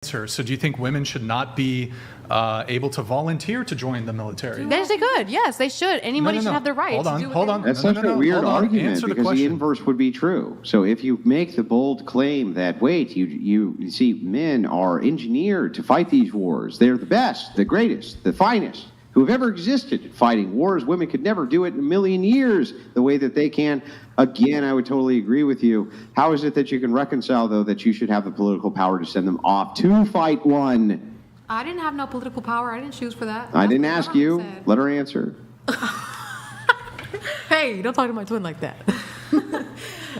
answer. So do you think women should not be able to volunteer to join the military? Yes, they could. Yes, they should. Anybody should have the right to do what they want. That's such a weird argument because the inverse would be true. So if you make the bold claim that, wait, you see, men are engineered to fight these wars. They're the best, the greatest, the finest who have ever existed at fighting wars. Women could never do it in a million years the way that they can. Again, I would totally agree with you. How is it that you can reconcile, though, that you should have the political power to send them off to fight one? I didn't have no political power. I didn't choose for that. I didn't ask you. Let her answer. Hey, don't talk to my twin like that.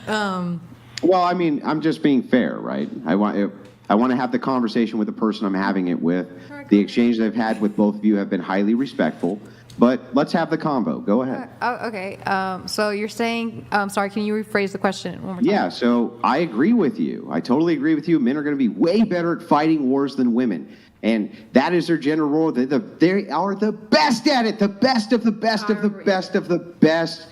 Well, I mean, I'm just being fair, right? I want to have the conversation with the person I'm having it with. The exchange I've had with both of you have been highly respectful. But let's have the convo. Go ahead. Okay. So you're saying, sorry, can you rephrase the question one more time? Yeah, so I agree with you. I totally agree with you. Men are going to be way better at fighting wars than women. And that is their general role. They are the best at it, the best of the best of the best of the best.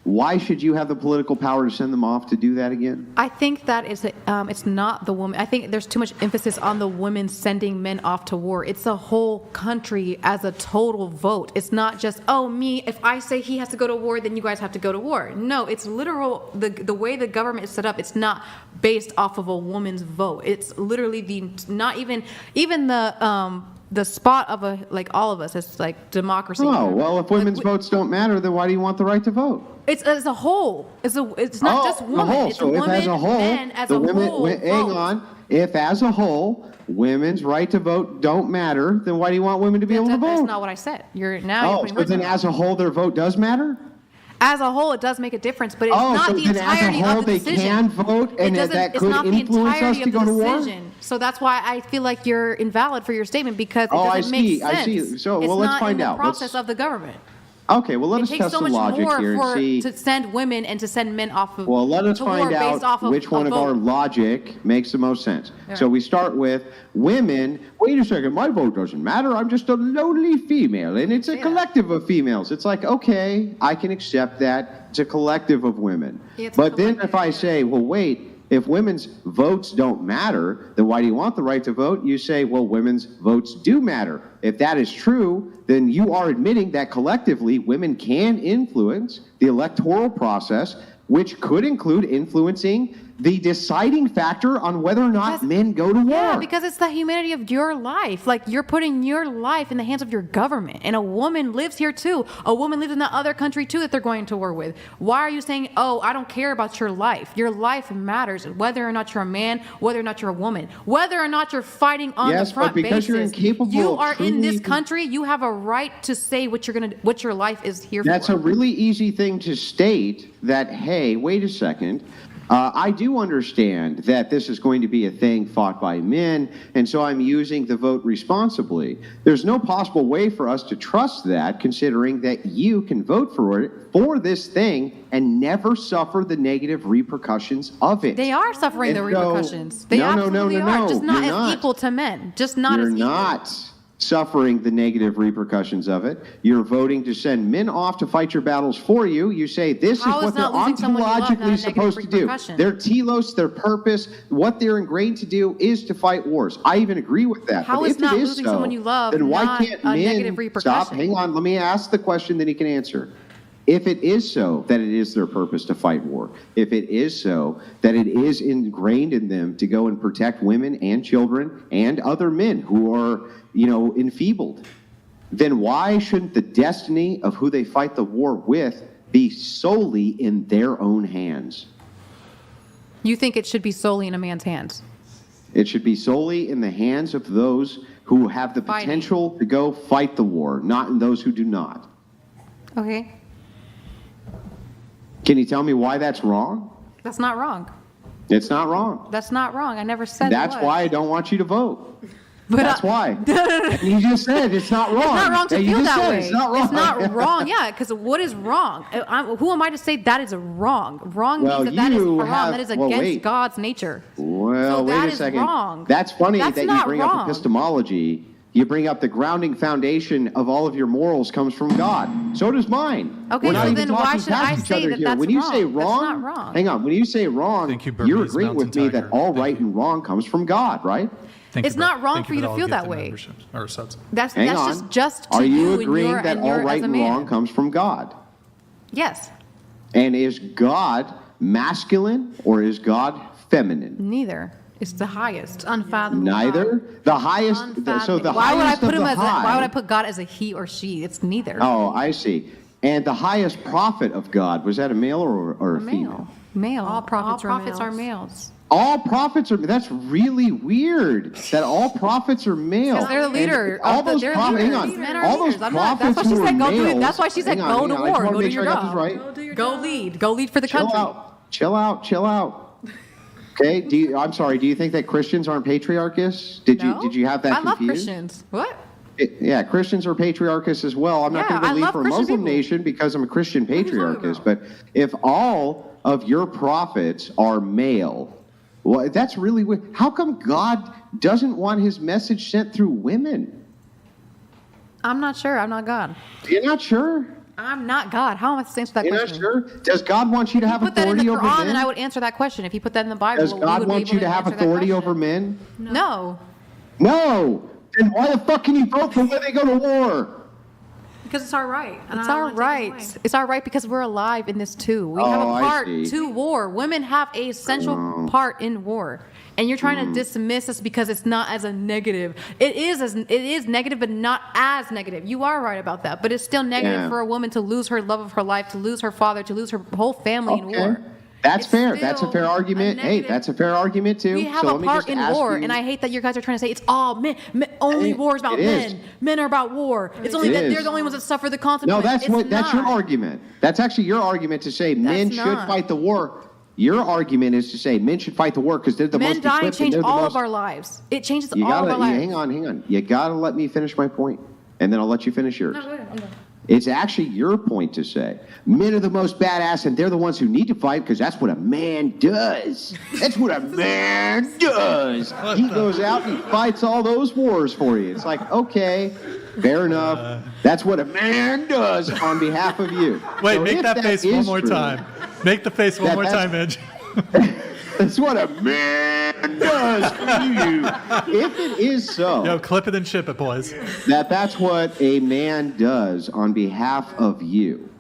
Why should you have the political power to send them off to do that again? I think that it's not the woman. I think there's too much emphasis on the women sending men off to war. It's the whole country as a total vote. It's not just, me, if I say he has to go to war, then you guys have to go to war. No, it's literal. The way the government is set up, it's not based off of a woman's vote. It's literally not even the spot of all of us. It's like democracy. Oh, well, if women's votes don't matter, then why do you want the right to vote? It's as a whole. It's not just women. It's so women, if as a whole, men, as a whole. Hang on. If as a whole, women's right to vote don't matter, then why do you want women to be able to vote? That's not what I said. You're so then as a whole, their vote does matter? As a whole, it does make a difference, but it's not the entirety of the decision. They can vote, and that could influence us to go to war? So that's why I feel like you're invalid for your statement, because it doesn't make sense. I see. So, well, let's find out. It's not in the process of the government. Okay, well, let us test the logic here and see. It takes so much more to send women and to send men off of Well, let us find out which one of our logic makes the most sense. Right. So we start with women. Wait a second, my vote doesn't matter. I'm just a lonely female, and it's a collective of females. It's like, okay, I can accept that. It's a collective of women. But then if I say, well, wait, if women's votes don't matter, then why do you want the right to vote? You say, well, women's votes do matter. If that is true, then you are admitting that collectively women can influence the electoral process, which could include influencing the deciding factor on whether or not men go to war. Yeah, because it's the humanity of your life. Like, you're putting your life in the hands of your government. And a woman lives here too. A woman lives in that other country too that they're going to war with. Why are you saying, I don't care about your life? Your life matters, whether or not you're a man, whether or not you're a woman, whether or not you're fighting on the front basis. Yes, but because you're incapable you are in this country, you have a right to say what your life is here for. That's a really easy thing to state, that, hey, wait a second, I do understand that this is going to be a thing fought by men, and so I'm using the vote responsibly. There's no possible way for us to trust that, considering that you can vote for this thing and never suffer the negative repercussions of it. They are suffering the repercussions. They absolutely are. Just not as equal to men. Just not as equal. You're not suffering the negative repercussions of it. You're voting to send men off to fight your battles for you. You say this is what they're ontologically supposed to do. Their telos, their purpose, what they're ingrained to do is to fight wars. I even agree with that. How is not losing someone you love then why can't men stop? Hang on, let me ask the question, then he can answer. If it is so that it is their purpose to fight war, if it is so that it is ingrained in them to go and protect women and children and other men who are, enfeebled, then why shouldn't the destiny of who they fight the war with be solely in their own hands? You think it should be solely in a man's hands? It should be solely in the hands of those who have the potential to go fight the war, not in those who do not. Okay. Can you tell me why that's wrong? That's not wrong. It's not wrong. That's not wrong. I never said that's why I don't want you to vote. But that's why. You just said it's not wrong. It's not wrong to feel that way. It's not wrong. It's not wrong, yeah, because what is wrong? Who am I to say that is wrong? Wrong means that is haram. That is against God's nature. Well, wait a second. Wrong. That's funny that you bring up epistemology. You bring up the grounding foundation of all of your morals comes from God. So does mine. Okay, so then why should I say that that's wrong? When you say wrong, that's not wrong. Hang on. When you say wrong, you're agreeing with me that all right and wrong comes from God, right? Think It's about- not wrong think for you of it to all feel that gifted way. memberships or subs. That's Hang on. just to Are you and agreeing you're- that and all you're right as a and man. wrong comes from God? Yes. And is God masculine or is God feminine? Neither. It's the highest. Unfathomable. Neither. The highest. So the Why would I highest put of him the as high. why would I put God as a he or she? It's neither. Oh, I see. And the highest prophet of God, was that a male or a female? Male. All prophets are are males. males. All prophets are. That's really weird. That all prophets are male. Because they're the leader. And all those they're prophets. Hang leaders. on. Men are All those leaders. I'm not- prophets that's why she who said were go do- males. that's why she said Hang on, go hang to on. I war. just wanna Go to make sure your I got this job. right. Go lead. Go lead for the Chill country. out. Chill out. Chill out. Okay. I'm sorry. Do you think that Christians aren't patriarchists? Did you have that I love confused? Christians. What? Yeah, Christians are patriarchists as well. I'm not Yeah, going to I go lead love for a Christian Muslim people. nation because I'm a Christian are you talking patriarchist. about? But if all of your prophets are male, well, that's really weird. How come God doesn't want his message sent through women? I'm not sure. I'm not God. You're not sure? I'm not God. How am I supposed to answer that You're not question? sure? Does God want you to have Put that in the authority over Quran, men? and I would answer that question. If you put that in the Bible, Does we God would be want able you to have answer that authority question. over men? No. No. Then why the fuck can you vote for when they go to war? Because it's our right. And It's I don't our wanna take it away. right. It's our right because we're alive in this too. We have Oh, a I part see. to war. Women have a central part in war. And you're trying to dismiss us because it's not as a negative. It is negative, but not as negative. You are right about that, but it's still negative Yeah. for a woman to lose her love of her life, to lose her father, to lose her whole family in war. That's It's fair. That's a still fair argument. a Hey, negative. that's a fair argument too. We have so a let me part just in ask war, you- and I hate that you guys are trying to say it's all men. Only Hey, war is about it is. men. Men are about war. It's only It that is. they're the only ones that suffer the No, consequences. that's your argument. That's actually your argument to say men should not. fight the war. Your argument is to say men should fight the war because they're the Men most die and equipped change and they're the all most. of our lives. It changes You all gotta of our lives. hang on. You gotta let me finish my point, and then I'll let you finish yours. No, go ahead. I'm done. It's actually your point to say men are the most badass and they're the ones who need to fight because that's what a man does. That's what a man does. He goes out and he fights all those wars for you. It's like, okay, fair enough. That's what a man does on behalf of you. Wait, So make if that face one is more true, time. Make the face one That- more that's- time, Edge. That's what a man does for you. If it is so, Yo, clip it and ship it, boys. that's what a man does on behalf of you,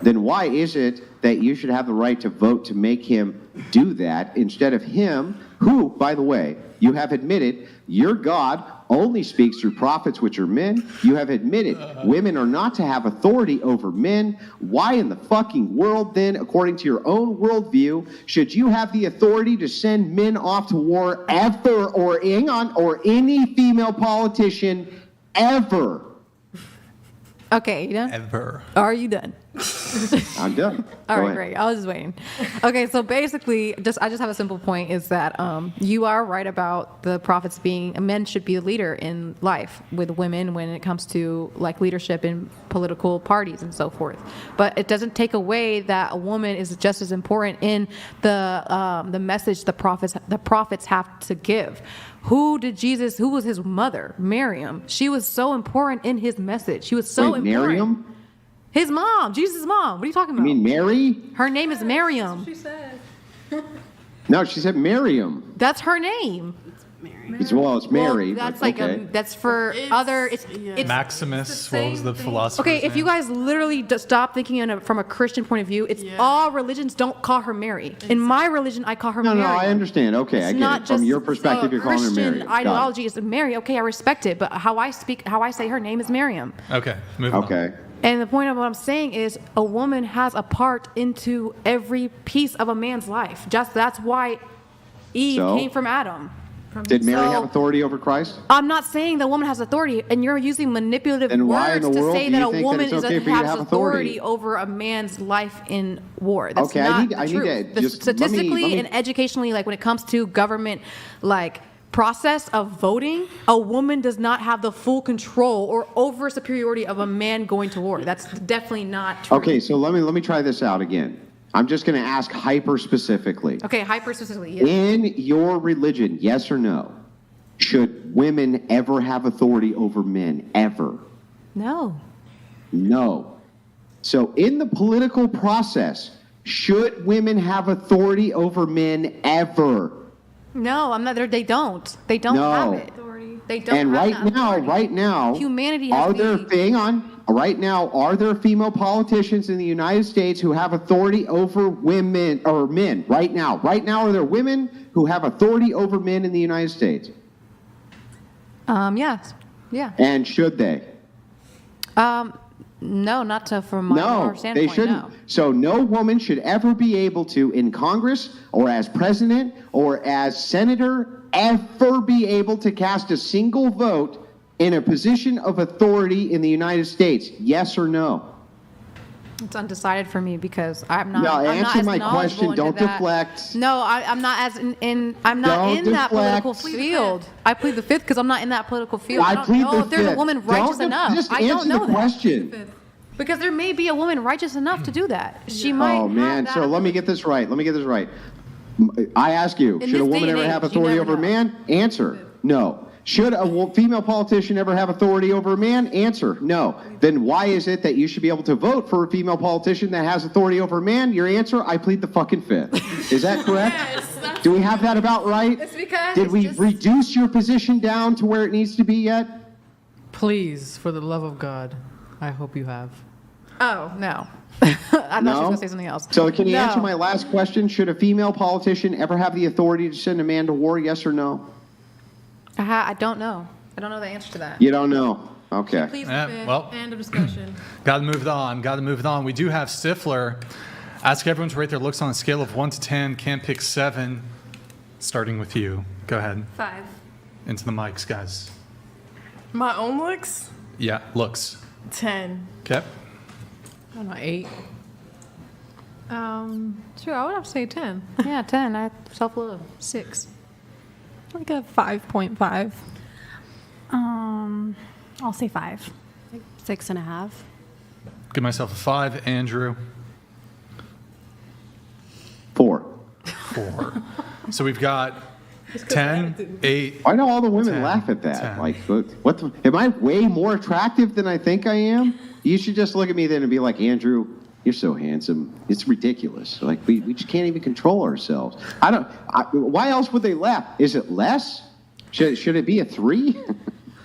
then why is it that you should have the right to vote to make him do that instead of him, who, by the way, you have admitted your God only speaks through prophets, which are men. You have admitted women are not to have authority over men. Why in the fucking world, then, according to your own worldview, should you have the authority to send men off to war ever, or any female politician ever? Okay, you done? Ever. Are you done? I'm done. All Go right, ahead. great. I was just waiting. Okay, so basically, I just have a simple point: is that you are right about the prophets being men should be a leader in life with women when it comes to like leadership in political parties and so forth. But it doesn't take away that a woman is just as important in the message the prophets have to give. Who was his mother? Miriam. She was so important in his message. She was so Wait, important. Miriam? His mom, Jesus' mom. What are you talking You about? mean Mary? Her name is Miriam. She said. No, she said Miriam. That's her name. Mary. It's Mary. Well, that's but like okay. that's for It's- other. It's yeah. it's Maximus, the what was the same thing. philosopher? okay. If you guys literally stop thinking from a Christian point of view, it's Yeah. all religions don't call her Mary. In my religion, I call her No, Mary. I understand. Okay, It's I get not it. From just your perspective, you're calling her Christian Mary. Got it. ideology is Mary. Okay, I respect it, but how I say her name is Miriam. Okay, moving on. Okay. And the point of what I'm saying is a woman has a part into every piece of a man's life. That's why Eve So? came from Adam. Did Mary So- have authority over Christ? I'm not saying the woman has authority, and you're using manipulative Then why in words the to world say do that you a think that woman it's okay for you to has have authority authority? over a man's life in war. That's Okay, not I need the truth. to The just- let me- statistically and educationally, like when it comes to government, like process of voting, a woman does not have the full control or over superiority of a man going to war. That's definitely not true. Okay, so let me try this out again. I'm just going to ask hyper specifically. Okay, hyper specifically. Yes. In your religion, yes or no, should women ever have authority over men? Ever? No. No. So in the political process, should women have authority over men ever? No, I'm not there. They don't. They don't No. have it. They don't And have right that now, authority. right now, Humanity has are there, to be- hang on, right now, are there female politicians in the United States who have authority over women, or men, right now? Right now, are there women who have authority over men in the United States? Yes. Yeah. And should they? No, not to from my No, standpoint. they shouldn't. No. So no woman should ever be able to, in Congress or as president or as senator, ever be able to cast a single vote in a position of authority in the United States. Yes or no? It's undecided for me because I'm not. No, I'm answer not as my knowledgeable question. into Don't that. deflect. No, I'm not as in. I'm not Don't in that deflect. political Plead the field. I plead the fifth because I'm not in that political field. I I don't plead know the if there's a fifth. woman righteous enough. Just I don't answer know the that question. because there may be a woman righteous enough to do that. She might. Oh man! have So that. let me get this right. I ask you: In should a this woman day and ever have age, you authority never over a know. man? Answer: no. Should a female politician ever have authority over a man? Answer: no. Then why is it that you should be able to vote for a female politician that has authority over a man? Your answer: I plead the fucking fifth. Is that correct? Yes. Do we have that about right? It's because Did it's we just- reduce your position down to where it needs to be yet? Please, for the love of God, I hope you have. Oh no. I thought she was going to say something else. So can you No. answer my last question? Should a female politician ever have the authority to send a man to war? Yes or no? I don't know. I don't know the answer to that. You don't know. Okay. Please Yeah, the fifth. well. End of discussion. Got to move it on. Got to move it on. We do have Stifler. Ask everyone to rate their looks on a scale of 1 to 10. Can't pick 7. Starting with you. Go ahead. 5. Into the mics, guys. My own looks? Yeah, looks. 10. Okay. I don't know, 8. Sure, I would have to say 10. Yeah, 10. I self love. 6. Like a 5.5. I'll say 5. 6.5. Give myself a 5. Andrew, 4. 4. So we've got 10, 8. Why do all the women 10, laugh at that? 10. Like, what the, am I way more attractive than I think I am? You should just look at me then and be like, Andrew, you're so handsome. It's ridiculous. Like, we just can't even control ourselves. Why else would they laugh? Is it less? Should it be a 3?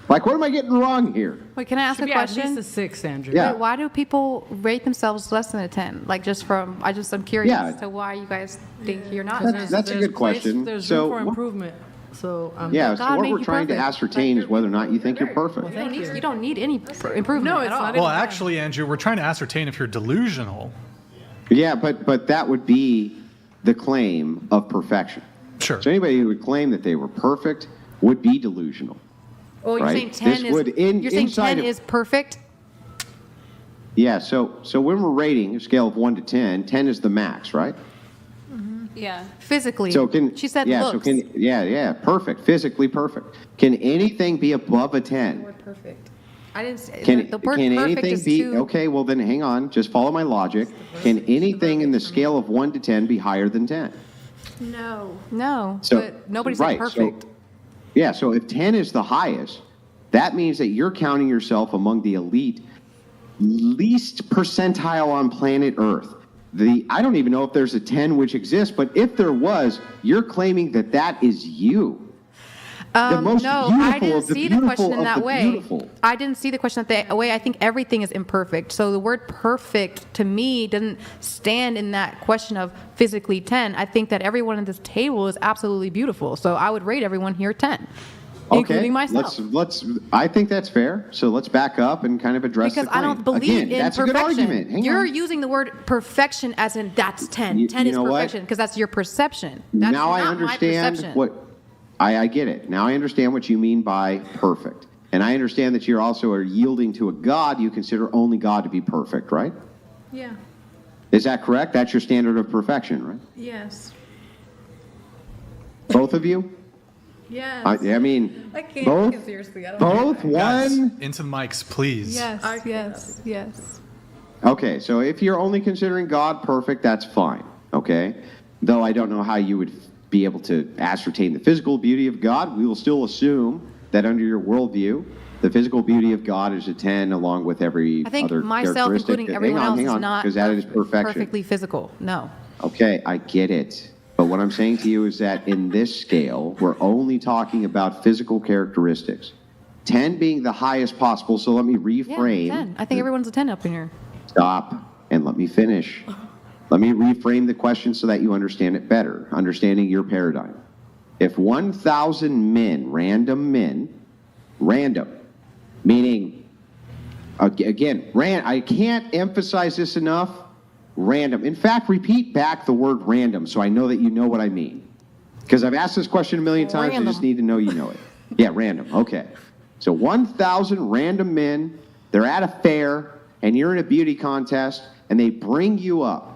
Like, what am I getting wrong here? Wait, can I ask Should a be at question? least a 6, Andrew. Yeah. Wait, why do people rate themselves less than a 10? Like I'm curious Yeah. as to why you guys think you're not. That's a good question. There's So room for what- improvement. So, Yeah, so God what made we're you trying to perfect. ascertain is whether or not you think you're perfect. You don't need any improvement No, at it's all. not Well, actually, Andrew, we're trying to ascertain if you're delusional. Yeah, but that would be the claim of perfection. Sure. So anybody who would claim that they were perfect would be delusional. Oh, you're right? saying 10 This is would you're saying inside 10 of- is perfect? Yeah, so when we're rating a scale of 1 to 10, 10 is the max, right? Yeah. Physically. So she said yeah, looks. perfect, physically perfect. Can anything be above a 10? Word perfect. I didn't say Can, the word can perfect anything is be too. okay? Well, then hang on. Just follow my logic. Can anything in the scale of 1 to 10 be higher than 10? No. No, So but nobody said right, perfect. So, yeah, so if 10 is the highest, that means that you're counting yourself among the elite, least percentile on planet Earth. I don't even know if there's a 10 which exists, but if there was, you're claiming that that is you. The most no, beautiful I didn't of the see the beautiful question in of that the way. beautiful. I didn't see the question that way. I think everything is imperfect. So the word perfect to me doesn't stand in that question of physically 10. I think that everyone at this table is absolutely beautiful. So I would rate everyone here 10, including myself. Let's. I think that's fair. So let's back up and kind of address Because the I claim. don't believe Again, in that's perfection. a good argument. Hang You're on. using the word perfection as in that's 10. You 10 is know what? perfection because that's your perception. That's Now I not my understand perception. what I get it. Now I understand what you mean by perfect. And I understand that you're also are yielding to a God you consider only God to be perfect, right? Yeah. Is that correct? That's your standard of perfection, right? Yes. Both of you? Yes. I mean, I can't both, take it seriously. I don't both Guys, one. into the mics, please. Yes. Yes, yes. Okay, so if you're only considering God perfect, that's fine, okay? Though I don't know how you would be able to ascertain the physical beauty of God, we will still assume that under your worldview, the physical beauty of God is a 10 along with every I think other myself, characteristic. including everyone else, hang is on, not because that is perfection. perfectly physical. No. Okay, I get it. But what I'm saying to you is that in this scale, we're only talking about physical characteristics. 10 being the highest possible, so let me reframe. Yeah, 10. I think everyone's a 10 up in here. Stop, and let me finish. Let me reframe the question so that you understand it better, understanding your paradigm. If 1,000 men, random, meaning, again, I can't emphasize this enough, random. In fact, repeat back the word random so I know that you know what I mean. Because I've asked this question a million times, I just need to know you know it. Yeah, random, okay. So 1,000 random men, they're at a fair, and you're in a beauty contest, and they bring you up.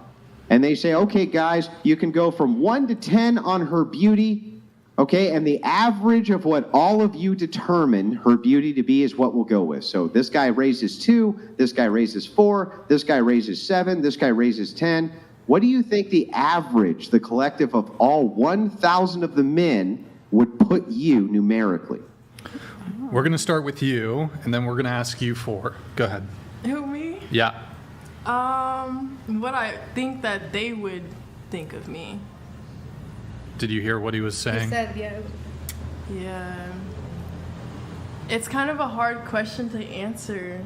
And they say, okay, guys, you can go from 1 to 10 on her beauty, okay? And the average of what all of you determine her beauty to be is what we'll go with. So this guy raises 2, this guy raises 4, this guy raises 7, this guy raises 10. What do you think the average, the collective of all 1,000 of the men would put you numerically? We're going to start with you, and then we're going to ask you 4. Go ahead. Who, me? Yeah. What I think that they would think of me. Did you hear what he was saying? Yeah. It's kind of a hard question to answer.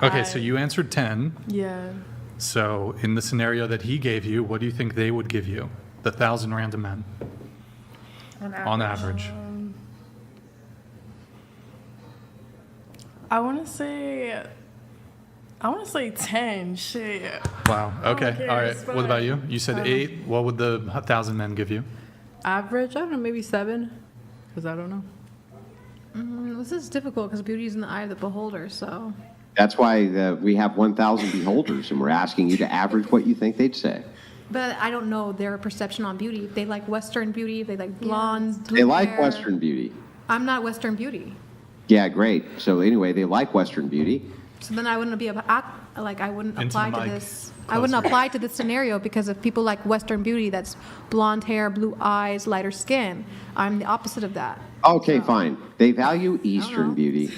Okay, so you answered 10. Yeah. So in the scenario that he gave you, what do you think they would give you? The 1,000 random men. On average. I want to say 10. Shit. Wow. Okay. Okay, All right. it's What about fine. you? You said 8. What would the 1,000 men give you? Average, I don't know, maybe 7. Because I don't know. This is difficult because beauty is in the eye of the beholder, so. That's why we have 1,000 beholders, and we're asking you to average what you think they'd say. But I don't know their perception on beauty. If they like Western beauty, if they like blondes, blue They like hair. Western beauty. I'm not Western beauty. Yeah, great. So anyway, they like Western beauty. So then I wouldn't I wouldn't Into apply the to mic. this. I wouldn't apply to this scenario because if people like Western beauty, that's blonde hair, blue eyes, lighter skin. I'm the opposite of that. Okay, fine. They value Eastern beauty.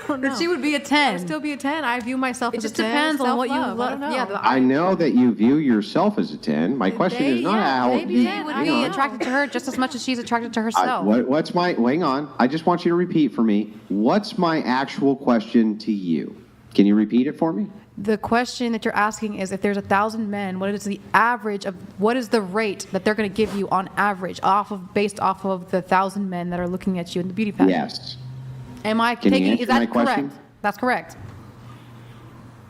Then she would be a 10. I'd still be a 10. I view myself It as just a 10. depends on what you Self-love. I love. don't know. Yeah, I know that you view yourself as a 10. My question is not how they would be attracted to her just as much as she's attracted to herself. what's my, hang on. I just want you to repeat for me. What's my actual question to you? Can you repeat it for me? The question that you're asking is if there's 1,000 men, what is the average of, what is the rate that they're going to give you on average based off of the 1,000 men that are looking at you in the beauty pageant? Yes. Am I Can you taking, answer is that my correct? question? That's correct.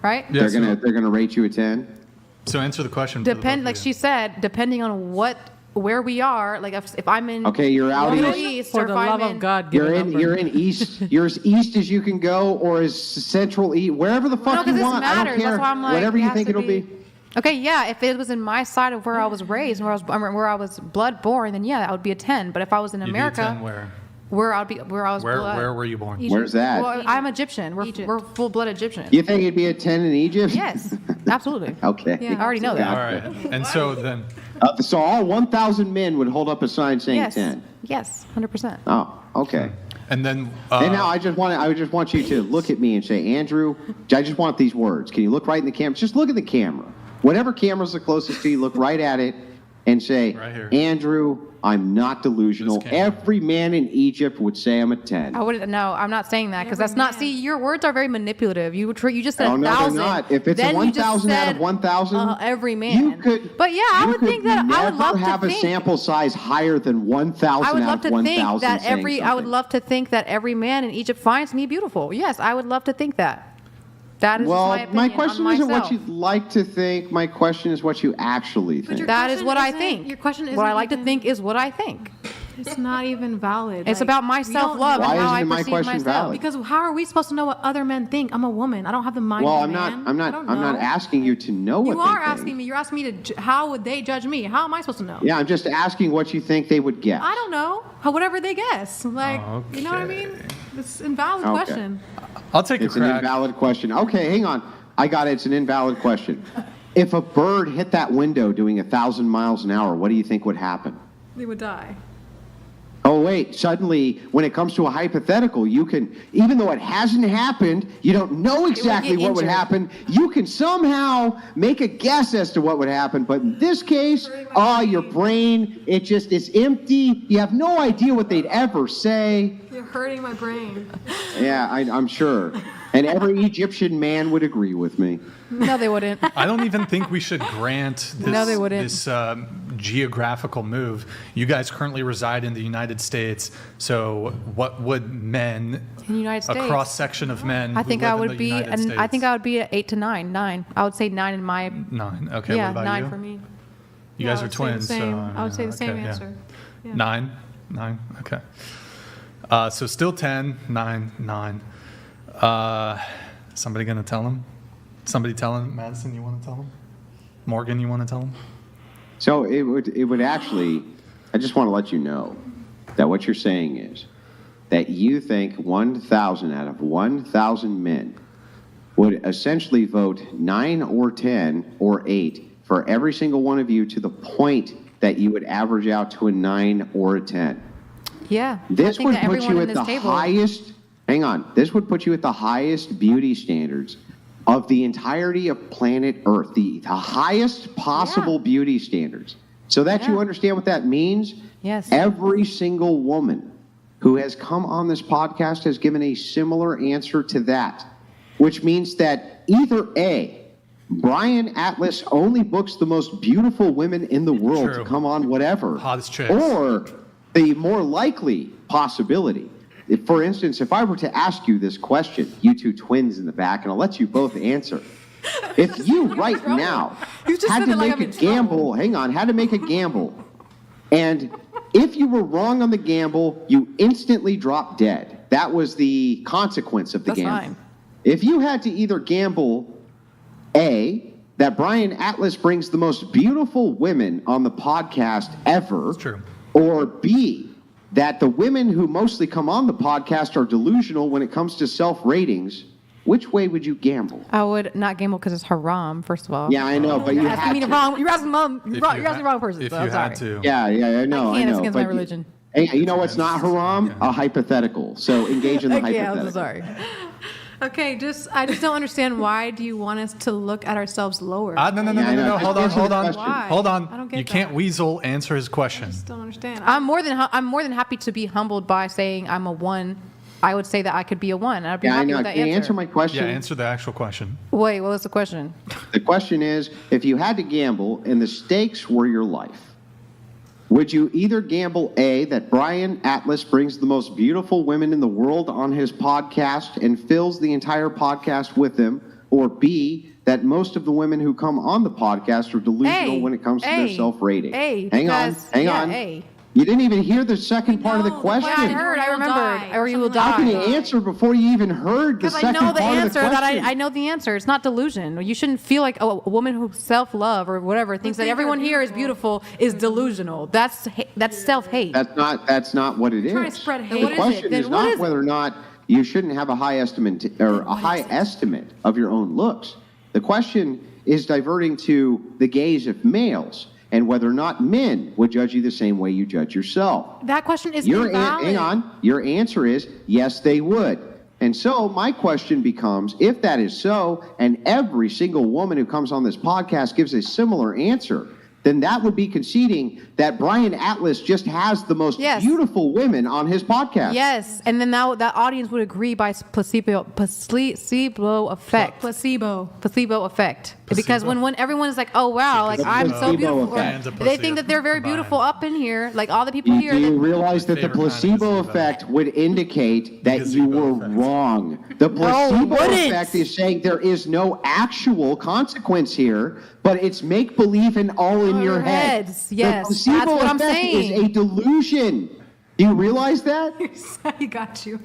Right? Yeah, They're gonna rate you a 10? So answer the question. for the both of Like you. she said, depending on where we are, like if I'm in Okay, you're out Middle east. East, For or the if I'm love in, of God, give You're a in number. you're in east. You're as east as you can go, or as central east, wherever the No, fuck 'cause you this want. I don't matters. care. That's why I'm like, Whatever it you has think to it'll be. Okay, yeah, if it was in my side of where I was raised, where I was blood born, then yeah, that would be a 10. But if I was in You'd be a America, 10 where? where I was blood. Where were you born? Where's that? Well, I'm Egyptian. We're full blood Egyptian. You think it'd be a 10 in Egypt? Yes, absolutely. Okay. I already know that. All right. And so then, So all 1,000 men would hold up a sign saying Yes, 10. yes, 100%. Oh, okay. and then And now I just want you to look at me and say, Andrew, I just want these words. Can you look right in the camera? Just look at the camera. Whatever camera's the closest to you, look right at it and say, Right here. Andrew, I'm not delusional. This camera. Every man in Egypt would say I'm a 10. I wouldn't. No, I'm not saying that because that's not. See, your words are very manipulative. You just said Oh, no, they're 1,000. not. If it's a then you just 1,000 out of said, 1,000, every man. you could. But yeah, I you would could think that I would love never have to a think. sample size higher than 1,000 I would out love of to 1,000 think that saying I would something. love to think that every man in Egypt finds me beautiful. Yes, I would love to think that. That is Well, my opinion my question on isn't what myself. you'd like to think. My question is what you actually think. your That is question what I isn't- think. your question What I isn't like to even- think is what I think. It's not even valid. It's Like, about my we don't self-love know- and Why how I isn't my perceive question myself. valid? Because how are we supposed to know what other men think? I'm a woman. I don't have the mind Well, of a I'm not. man. I'm not. I don't I'm not know. asking you to know what You they are think. asking me. You're asking me to. How would they judge me? How am I supposed to know? Yeah, I'm just asking what you think they would guess. I don't know. Whatever they guess. Like, you know what I mean? Okay. It's an invalid Okay. question. I'll take It's a an crack. invalid question. Okay, hang on. I got it. It's an invalid question. If a bird hit that window doing 1,000 miles an hour, what do you think would happen? They would die. Oh, wait, suddenly, when it comes to a hypothetical, you can, even though it hasn't happened, you don't know exactly what would injured. happen, you can somehow make a guess as to what would happen. But in this case, your brain, it's empty. You have no idea what they'd ever say. You're hurting my brain. Yeah, I'm sure. And every Egyptian man would agree with me. No, they wouldn't. I don't even think we should grant this, No, they wouldn't. this geographical move. You guys currently reside in the United States, so what would men, In the United States. a cross section of men, I who think live I in would the be, United and States? I think I would be at 8 to 9. 9. I would say 9 in my. 9. Okay, Yeah, what about 9 you? for me. You Yeah, guys I are would say the twins, same. so I would say the same okay, yeah. answer. Yeah. 9. Okay. So still 10, 9, 9. Somebody gonna tell him? Somebody tell him? Madison, you want to tell him? Morgan, you want to tell him? So it would actually, I just want to let you know that what you're saying is that you think 1,000 out of 1,000 men would essentially vote 9 or 10 or 8 for every single one of you to the point that you would average out to a 9 or a 10. Yeah. This I think would that put everyone you in at this the table- highest, hang on, this would put you at the highest beauty standards of the entirety of planet Earth, the highest possible beauty standards. So that you Yeah. understand what that means, Yes. every single woman who has come on this podcast has given a similar answer to that, which means that either A, Brian Atlas only books the most beautiful women in the world True. to come on whatever, Hottest chicks. or the more likely possibility. If, for instance, if I were to ask you this question, you two twins in the back, and I'll let you both answer. If you right now You just had said to it like make I'm a in trouble. gamble, hang on, had to make a gamble, and if you were wrong on the gamble, you instantly drop dead. That was the consequence of the That's gamble. fine. If you had to either gamble, A, that Brian Atlas brings the most beautiful women on the podcast ever, That's true. or B, that the women who mostly come on the podcast are delusional when it comes to self-ratings, which way would you gamble? I would not gamble because it's haram, first of all. Yeah, I know, but you You're had asking me the to. wrong. You're asking mom. If You're you asking the wrong person. If so you I'm sorry. had to. Yeah, I know, I can't, it's know. against but my religion. Hey, you know what's not haram? A hypothetical. So engage in the Yeah, hypothetical. I'm so sorry. Okay, I just don't understand why do you want us to look at ourselves lower? No. Yeah, I know. Hold on, Answer hold the on. question. Why? Hold on. I don't get You can't that. weasel answer his question. just don't understand. I'm more than happy to be humbled by saying I'm a 1. I would say that I could be a 1. I'd be Yeah, I happy know. with that Can you answer. answer my question? Yeah, answer the actual question. Wait, what was the question? The question is, if you had to gamble and the stakes were your life, would you either gamble A, that Brian Atlas brings the most beautiful women in the world on his podcast and fills the entire podcast with them, or B, that most of the women who come on the podcast are delusional A. when it comes to their A. self-rating? A, Hang on, because- hang yeah, on. A. You didn't even hear the second part of the know, the question. Yeah, I question- heard. I Or you'll remembered. die, Or or you will something How die. can you answer before you even heard the Because I second know the part answer. of the question? I know the answer. It's not delusion. You shouldn't feel like a woman who self-love or whatever thinks that think everyone they're here is beautiful is delusional. That's self-hate. That's not what it is. trying to spread hate. The What is it? question Then is what not is it? whether or not you shouldn't have a high estimate or a high estimate of your own looks. The question is diverting to the gaze of males and whether or not men would judge you the same way you judge yourself. That question is Your invalid. hang on. Your answer is yes, they would. And so my question becomes, if that is so, and every single woman who comes on this podcast gives a similar answer, then that would be conceding that Brian Atlas just has the most Yes. beautiful women on his podcast. Yes, and then that audience would agree by placebo effect. Placebo effect. Because when everyone is like, oh wow, like I'm so placebo beautiful, effect. or they think that they're very beautiful up in here, like all the people Do here. you that- realize that the Favorite kind of placebo gazebo. effect would indicate that you Gazebo were effect. wrong? The placebo wouldn't. effect is saying there is no actual consequence here, but it's make believe and all in your head. heads, yes, The placebo that's what I'm effect saying. is a delusion. Do you realize that? He got you.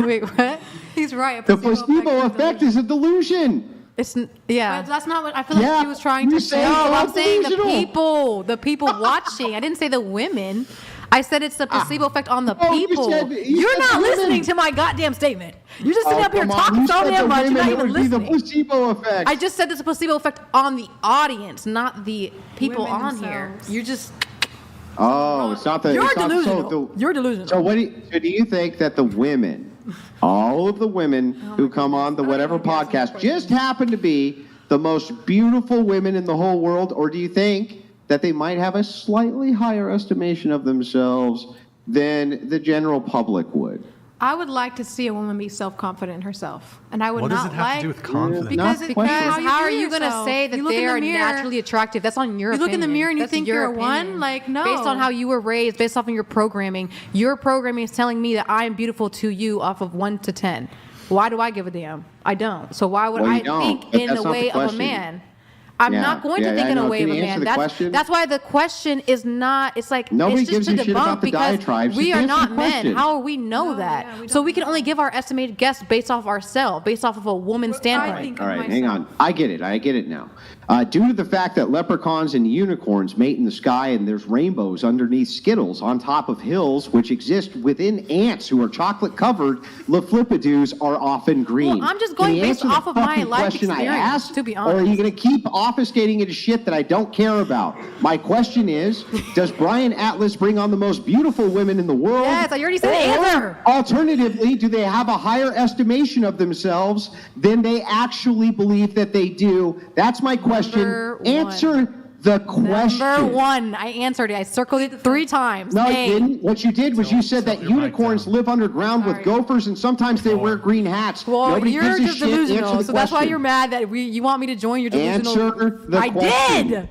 Wait, what? He's right. The placebo effect is a delusion. It's yeah. But that's not what I feel like Yeah, he was trying you to say say. No, it's I'm saying delusional. the people watching. I didn't say the women. I said it's the placebo effect on the Oh, you people. said- you You're said not women. listening to my goddamn statement. You're just sitting up here Come on, talking you so said damn the much. You're women, not it even would be the listening. placebo effect. I just said it's a placebo effect on the audience, not the people Women on here. themselves. You're just Oh, it's not the. You're it's not, delusional. You're delusional. So do you think that the women, all of the women who come on the whatever podcast, just happen to be the most beautiful women in the whole world, or do you think that they might have a slightly higher estimation of themselves than the general public would? I would like to see a woman be self-confident in herself, and I would What does not it have like to do with confidence? because Not because question. how are you going going to say that they are naturally attractive? That's on your You look in the opinion. mirror and you That's think your you're a one? opinion. Like, no. Based on how you were raised, based off of your programming. Your programming is telling me that I am beautiful to you off of 1 to 10. Why do I give a damn? I don't. So why would Well, you I don't, think but in that's the not the way of a question. man? I'm Yeah. not going to Yeah, think I in a know. way Can of a you answer man. the question? That's why the question is not. It's like Nobody it's just gives to a shit about debunk the because diatribes. we Just are answer not the men. question. How will we know that? yeah, we So don't we can know. only give our estimated guess based off of ourselves, based off of a woman's standpoint. think All of right, hang myself. on. I get it now. Due to the fact that leprechauns and unicorns mate in the sky and there's rainbows underneath Skittles on top of hills which exist within ants who are chocolate covered, leflipidoos are often green. Well, I'm just Can going you based answer the off of my fucking life question I experience, asked, to be Or are you honest. going to keep obfuscating into shit that I don't care about? My question is, does Brian Atlas bring on the most beautiful women in the world? Yes, I already said Or, answer. alternatively, do they have a higher estimation of themselves than they actually believe that they do? That's my question. Number one. Answer the question. Number one, I answered it. I circled it 3 times. No, A. you didn't. What you did was you said Tilt that your mic unicorns down. live underground with gophers and sometimes they wear green hats. Well, Nobody you're gives a just shit. Answer delusional, the so that's why question. you're mad that you want me to join your delusional. Answer the I question. did.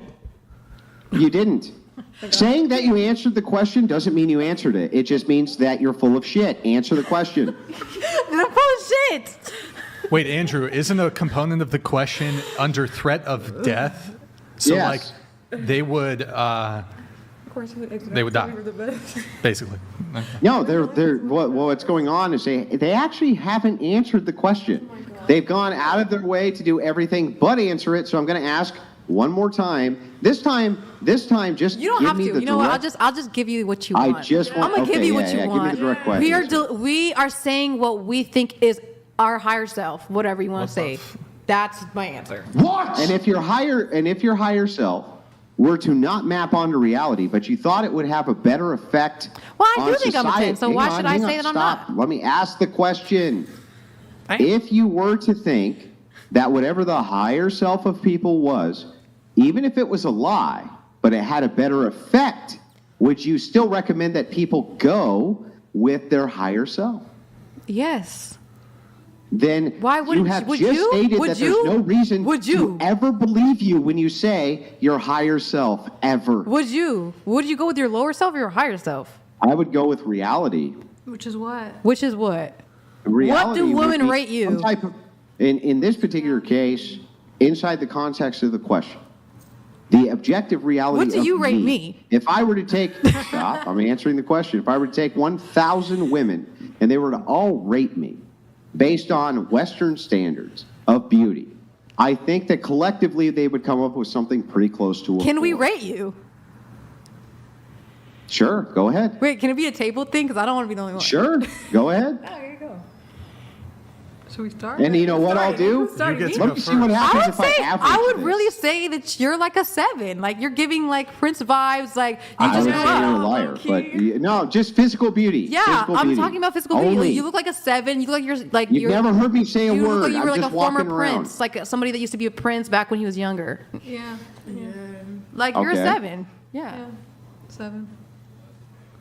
You didn't. Saying that you answered the question doesn't mean you answered it. It just means that you're full of shit. Answer the question. I'm full of shit. Wait, Andrew, isn't a component of the question under threat of death? So, Yes. like, they would die, basically. Okay. No, what's going on is they actually haven't answered the question. They've gone out of their way to do everything but answer it. So I'm going to ask one more time. This time, just You don't give have me to. the You know what? direct- I'll just give you what you I want. just want- I'm gonna give okay, you what yeah, you yeah, give me want. the direct question. We are saying what we think is our higher self, whatever you want to say. That's my answer. What? And if your higher self were to not map onto reality, but you thought it would have a better effect Well, I on do think I'm a 10, society- so hang why on, should I hang say on, that I'm stop. not? Let me ask the question. If you were to think that whatever the higher self of people was, even if it was a lie, but it had a better effect, would you still recommend that people go with their higher self? Yes. Then Why you wouldn't have would just you? stated Would that you? there's no reason Would you? to ever believe you when you say your higher self, ever. Would you? Would you go with your lower self or your higher self? I would go with reality. Which is what? Which is what? Reality do would women be rate you? some type of- in this particular case, inside the context of the question, the objective reality What do of you rate me? If I were to take, stop, I'm answering the question. If I were to take 1,000 women and they were to all rate me based on Western standards of beauty, I think that collectively they would come up with something pretty close to a Can we 4. rate you? Sure, go ahead. Wait, can it be a table thing? Because I don't want to be the only one. Sure, go ahead. There you go. Should we start? And you know what I'll do? You get to Let go me see what first. happens I would if say I average I would this. really say that you're like a 7. Like you're giving like Prince vibes. Like you I just would grew say you're a up. liar, but no, just physical beauty. Yeah, Physical I'm beauty. talking about physical beauty. Only. Like, you look like a 7. You look like You've you're never heard me say a you look word. like you were I'm like a just former walking around. prince, like somebody that used to be a prince back when he was younger. Yeah. Like you're a Okay. 7. Yeah. 7.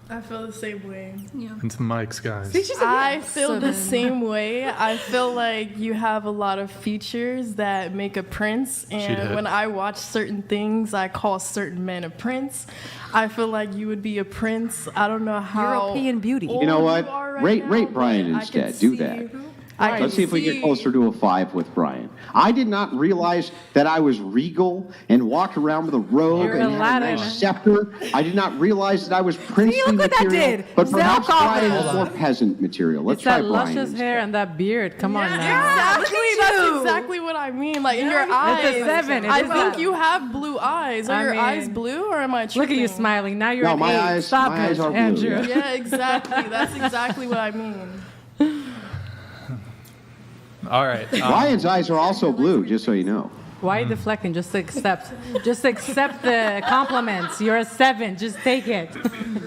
I feel the same way. Into the mics, guys. I feel the same way. I feel like you have a lot of features that make a prince, did. and when I watch certain things, I call certain men a prince. I feel like you would be a prince. I don't know how. European beauty. old You know what? are right Rate now, Brian but I can instead. Do see- that. I can Let's see if we get closer to a 5 with Brian. I did not realize that I was regal and walked around with a robe You're and had a Aladdin. nice scepter. I did not realize that I was princely look what that material. did. But perhaps Brian Self-confidence. is more peasant material. Let's It's try that Brian luscious hair instead. and that beard. Come on now. Exactly. That's you. exactly what I mean. Like in your eyes. It's a 7. It I is think that. you have blue eyes. Are I your mean, eyes blue or am I tripping? Look at you smiling. Now you're No, an my 8. eyes- Stop my it, eyes are blue, Andrew. yeah. Yeah, exactly. That's exactly what I mean. All right. Brian's eyes are also blue, just so you know. Why are you deflecting? Just accept. Just accept the compliments. You're a 7. Just take it.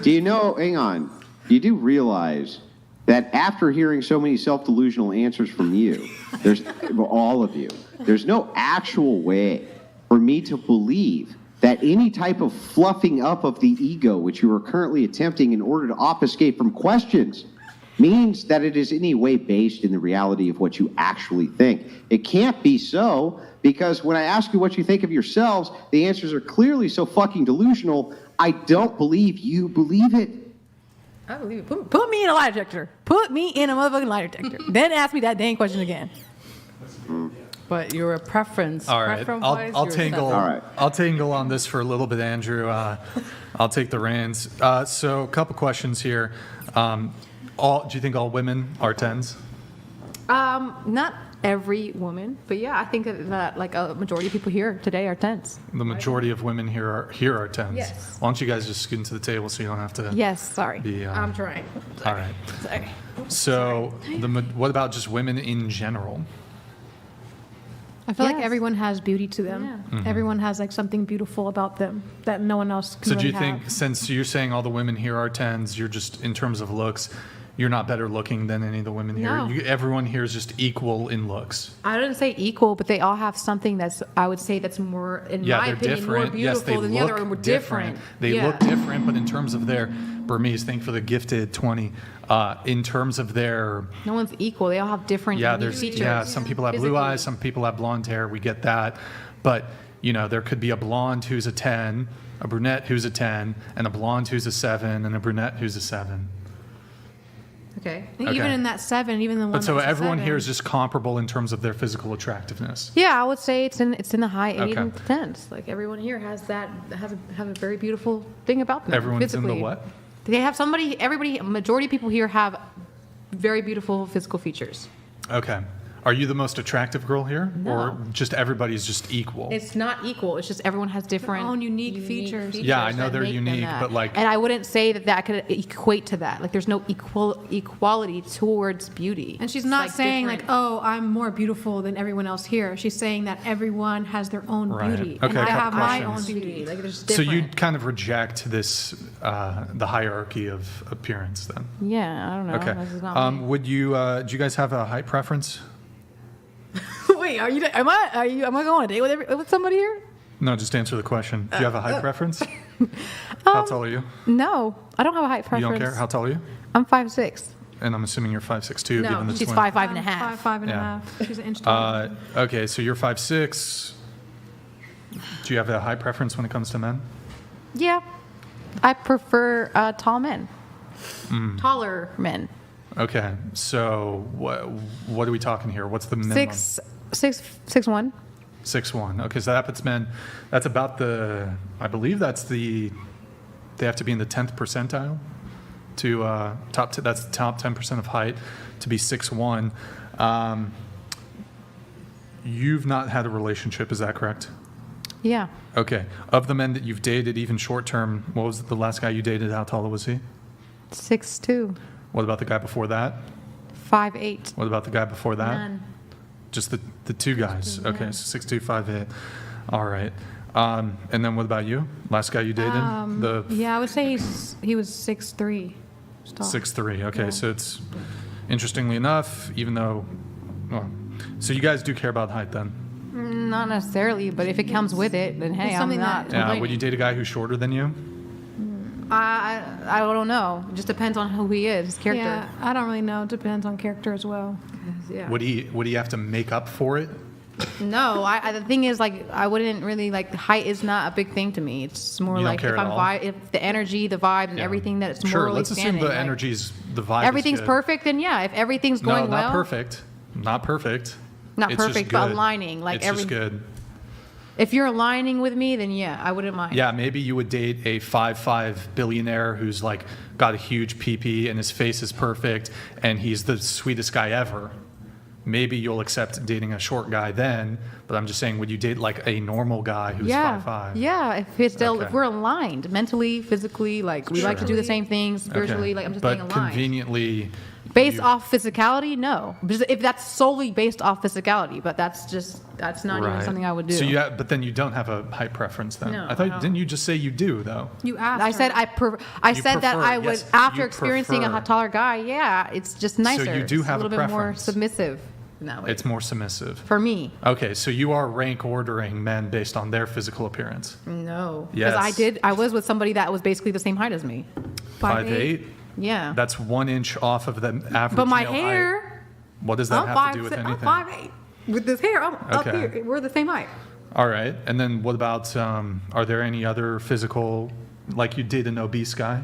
Do you know, hang on, you do realize that after hearing so many self-delusional answers from you, all of you, there's no actual way for me to believe that any type of fluffing up of the ego, which you are currently attempting in order to obfuscate from questions, means that it is in any way based in the reality of what you actually think. It can't be so, because when I ask you what you think of yourselves, the answers are clearly so fucking delusional, I don't believe you believe it. I believe it. Put me in a lie detector. Put me in a motherfucking lie detector. Then ask me that dang question again. But you're a preference. All right, Preference-wise, I'll you're a tangle. 7. All right. I'll tangle on this for a little bit, Andrew. I'll take the reins. So, a couple questions here. Do you think all women are 10s? Not every woman, but yeah, I think that like a majority of people here today are 10s. The majority of women here are 10s. Yes. Why don't you guys just scoot into the table so you don't have to? Yes, sorry. Be, I'm trying. All right. Sorry. So, what about just women in general? I feel like Yes. everyone has beauty to them. Yeah. Everyone has like something beautiful about them that no one else can So, do really you think, have. since you're saying all the women here are 10s, you're just, in terms of looks, you're not better looking than any of the women here? No. Everyone here is just equal in looks. I didn't say equal, but they all have something that's, I would say, that's more, in Yeah, my they're opinion, different. more beautiful Yes, they than the look other, and we're different. They Yeah. look different, but in terms of their Burmese, thank for the gifted 20. In terms of their, No one's equal. They all have different yeah, unique there's features. some people have blue Physically. eyes, some people have blonde hair. We get that, but there could be a blonde who's a 10, a brunette who's a 10, and a blonde who's a 7, and a brunette who's a 7. Okay. And Okay. even in that 7, even the one But so that's a everyone 7, here is just comparable in terms of their physical attractiveness. Yeah, I would say it's in the high 8 Okay. and 10s. Like everyone here has have a very beautiful thing about them. Everyone's in the physically. what? They have majority of people here have very beautiful physical features. Okay. Are you the most attractive girl here, or No. just everybody's just equal? It's not equal. It's just everyone has different own unique features. Yeah, I know that they're make them unique, that. but, like- and I wouldn't say that could equate to that. Like, there's no equality towards beauty. And she's It's, not saying different. like, oh, I'm more beautiful than everyone else here. She's saying that everyone has their own Right. beauty. Okay, and a I couple have my own questions. beauty. Like, there's So different. you kind of reject this, the hierarchy of appearance, then? Yeah, I don't know. Okay. This is not me. Would you? Do you guys have a height preference? Wait, am I going on a date with somebody here? No, just answer the question. Do you have a height preference? How tall are you? No, I don't have a height You preference. don't care. How tall are you? I'm 5'6". And I'm assuming you're 5'6" too, given No, the she's twin. 5'5" and a half. 5'5" and a Yeah. half. She's an inch taller. Okay, so you're 5'6". Do you have a height preference when it comes to men? Yeah, I prefer tall men, Mm. taller men. Okay, so what are we talking here? What's the minimum? 6'1". 6'1". Okay, so that puts men. That's about I believe that's they have to be in the 10th percentile to that's the top 10% of height to be 6'1". You've not had a relationship, is that correct? Yeah, Okay. Of the men that you've dated, even short term, what was the last guy you dated? How tall was he? 6'2", What about the guy before that? 5'8". What about the guy before that? None. Just the two guys. Okay, so 6'2", 5'8". All right. And then what about you? Last guy you dated? The Yeah, I would say he was 6'3". 6'3". Okay, so it's interestingly enough, even though, well, so you guys do care about height then? Not necessarily, but if it comes with it, then hey, It's I'm something not. that- Yeah. complaining. Would you date a guy who's shorter than you? I don't know. It just depends on who he is, his character. Yeah, I don't really know. It depends on character as well. Yeah. Would he have to make up for it? No, the thing is, like, I wouldn't really, like, height is not a big thing to me. It's more You don't like care if at I'm all? if the energy, the vibe, and Yeah. everything that it's Sure. morally Let's assume standing. the like, energy's the vibe. is everything's good. perfect, then yeah. If everything's No, going not well, perfect. Not perfect. Not It's just perfect, but good. aligning, like, it's just good. if you're aligning with me, then yeah, I wouldn't mind. Yeah, maybe you would date a 5'5" billionaire who's like got a huge PP and his face is perfect and he's the sweetest guy ever. Maybe you'll accept dating a short guy then, but I'm just saying, would you date like a normal guy who's Yeah, 5'5"? yeah. If it's Okay. if we're aligned mentally, physically, like we like to Sure. do the same things spiritually. Okay. Like I'm just but being aligned. conveniently, Based off physicality, no. Just if that's solely based off physicality, but that's not even something I would do. So but then you don't have a height preference then. No, I thought I don't. didn't you just say you do though? You asked. I said her. I You said that prefer, I would yes, after you experiencing prefer. a taller guy. Yeah, it's just nicer. you do It's have a a little bit more preference. submissive. No, It's more submissive. for me. Okay, so you are rank ordering men based on their physical appearance. No, Yes. because I was with somebody that was basically the same height as me. 5'8". Yeah, That's 1 inch off of the average. but my male height. hair. What does that have to do with I'm anything? 5'8". With this hair, I'm up Okay. here. We're the same height. All right, and then what about? Are there any other physical, like you date an obese guy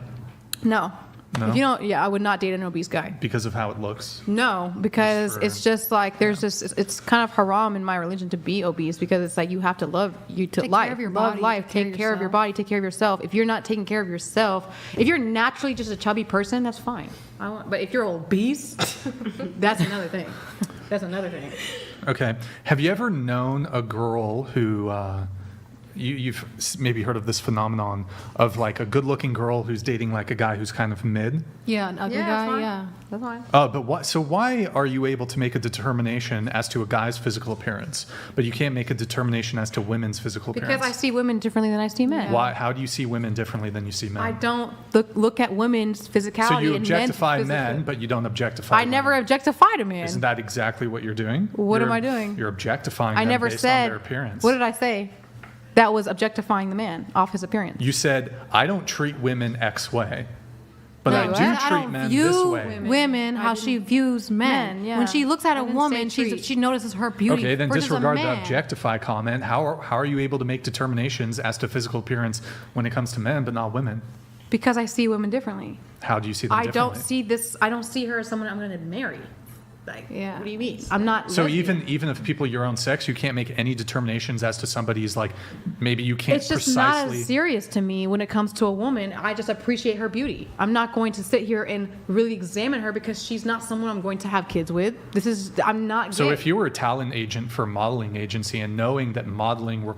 No. No? If you don't, I would not date an obese guy. because of how it looks? No, because for- it's just like it's kind of haram in my religion to be obese because it's like you have to love care life, of your love body, life, take care take of care of your yourself. body, take care of yourself. If you're not taking care of yourself, if you're naturally just a chubby person, that's fine. But if you're obese, that's another thing. That's another thing. Okay. Have you ever known a girl who you've maybe heard of this phenomenon of like a good-looking girl who's dating like a guy who's kind of mid? Yeah, an ugly Yeah, guy. that's fine. Yeah. That's fine. But what? So why are you able to make a determination as to a guy's physical appearance, but you can't make a determination as to women's physical Because appearance? I see women differently than I see men. Why? How do you see women differently than you see men? I don't look at women's physicality So you and men's objectify physical. men, but you don't objectify. I never women. objectified a man. Isn't that exactly what you're doing? What am You're- I doing? You're objectifying I them never based said. on their appearance. What did I say? That was objectifying the man off his appearance. You said, I don't treat women X way, but No, I I do said I treat don't men view this way. women how she views men. Men, yeah. When she looks at I a didn't woman, say treat. she notices her beauty. Okay, then versus a disregard the man. objectify comment. How are you able to make determinations as to physical appearance when it comes to men, but not women? Because I see women differently. How do you see them I differently? don't see this. I don't see her as someone I'm going to marry. Like, Yeah. what do you mean? I'm not. So lesbian. even if people your own sex, you can't make any determinations as to somebody's like maybe you can't It's just precisely. not as serious to me when it comes to a woman. I just appreciate her beauty. I'm not going to sit here and really examine her because she's not someone I'm going to have kids with. I'm not. So gay. if you were a talent agent for a modeling agency and knowing that modeling work,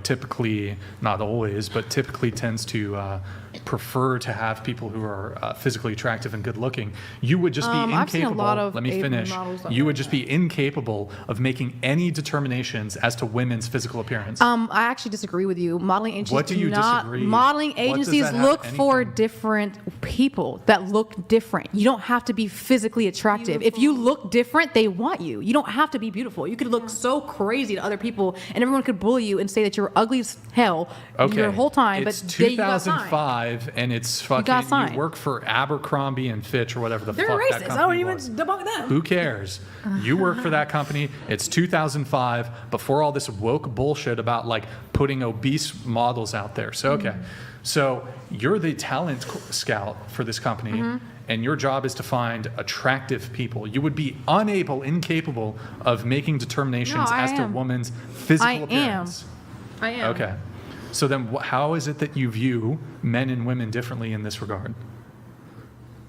typically, not always, but typically tends to prefer to have people who are physically attractive and good looking, you would just be incapable. I've seen a lot of let me Asian finish. models that You are would just be incapable of making any determinations as to women's physical appearance. I actually disagree with you. Modeling agencies What do you not. disagree? Modeling What does agencies that have look for anything- different people that look different. You don't have to be physically attractive. If you look different, they want you. You don't have to be beautiful. You could look so crazy to other people, and everyone could bully you and say that you're ugly as hell Okay. your whole time. It's but they, you got signed. 2005, and it's got fucking. signed. You work for Abercrombie and Fitch or whatever the They're fuck that racist. company I don't even was. debunk them. Who cares? You work for that company. It's 2005, before all this woke bullshit about like putting obese models out there. So, okay. So you're the talent scout for this company, Mm-hmm. and your job is to find attractive people. You would be incapable of making determinations No, I as to a am. woman's physical I am. appearance. I am. Okay. So then how is it that you view men and women differently in this regard?